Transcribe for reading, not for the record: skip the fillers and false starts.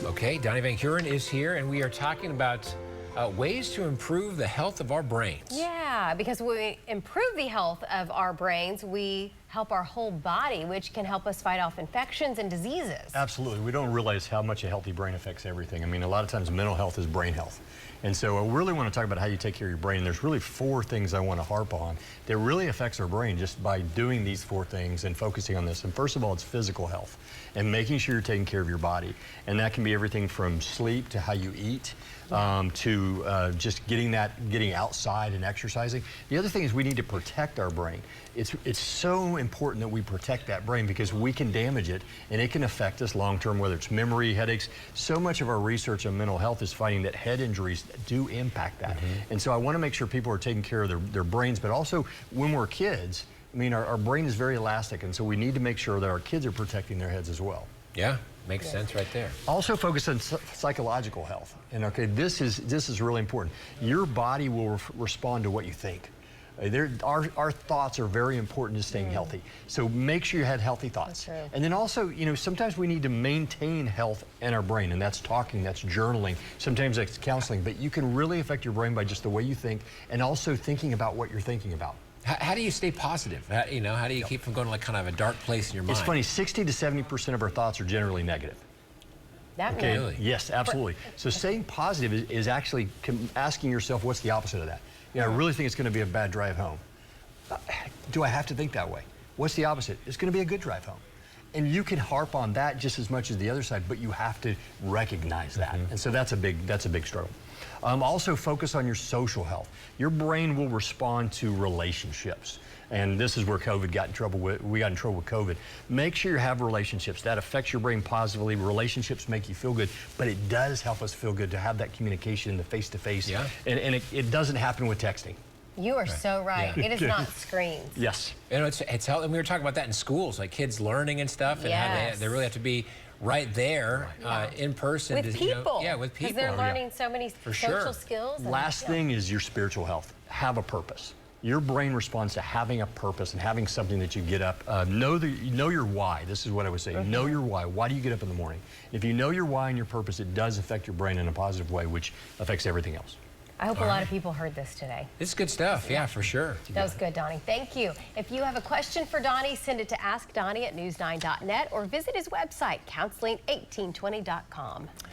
Okay, Donnie Van Huren is here, and we are talking about ways to improve the health of our brains. Yeah, because when we improve the health of our brains, we help our whole body, which can help us fight off infections and diseases. Absolutely. We don't realize how much a healthy brain affects everything. I mean, a lot of times mental health is brain health. And so I really want to talk about how you take care of your brain. There's really 4 things I want to harp on that really affects our brain just by doing these 4 things and focusing on this. And first of all, it's physical health and making sure you're taking care of your body. And that can be everything from sleep to how you eat, to just getting outside and exercising. The other thing is we need to protect our brain. It's so important that we protect that brain because we can damage it and it can affect us long term, whether it's memory, headaches. So much of our research on mental health is finding that head injuries do impact that. And so I want to make sure people are taking care of their brains, but also when we're kids, I mean, our brain is very elastic, and so we need to make sure that our kids are protecting their heads as well. Yeah, makes sense right there. Also focus on psychological health. And okay, this is really important. Your body will respond to what you think. Our thoughts are very important to staying healthy. So make sure you had healthy thoughts. That's true. And then also, you know, sometimes we need to maintain health in our brain, and that's talking, that's journaling, sometimes that's counseling, but you can really affect your brain by just the way you think and also thinking about what you're thinking about. How do you stay positive? How do you keep from going to like kind of a dark place in your mind? It's funny, 60 to 70% of our thoughts are generally negative. That Okay. Really? Yes, absolutely. So staying positive is actually asking yourself, what's the opposite of that? You know, I really think it's going to be a bad drive home. Do I have to think that way? What's the opposite? It's going to be a good drive home. And you can harp on that just as much as the other side, but you have to recognize that. And so that's a big struggle. Also focus on your social health. Your brain will respond to relationships. And this is where we got in trouble with COVID. Make sure you have relationships. That affects your brain positively. Relationships make you feel good, but it does help us feel good to have that communication, the face-to-face. Yeah. And it doesn't happen with texting. You are so right. Yeah. It is not screens. Yes. You know, it's how, and we were talking about that in schools, like kids learning and stuff, and how they really have to be right there in person. With people. With people. Because they're learning so many social skills. And, Last thing is your spiritual health. Have a purpose. Your brain responds to having a purpose and having something that you get up. Know your why. This is what I would say. Know your why. Why do you get up in the morning? If you know your why and your purpose, it does affect your brain in a positive way, which affects everything else. I hope a lot of people heard this today. This is good stuff. Yeah, for sure. That was good, Donnie. Thank you. If you have a question for Donnie, send it to AskDonnie@news9.net or visit his website, counseling1820.com.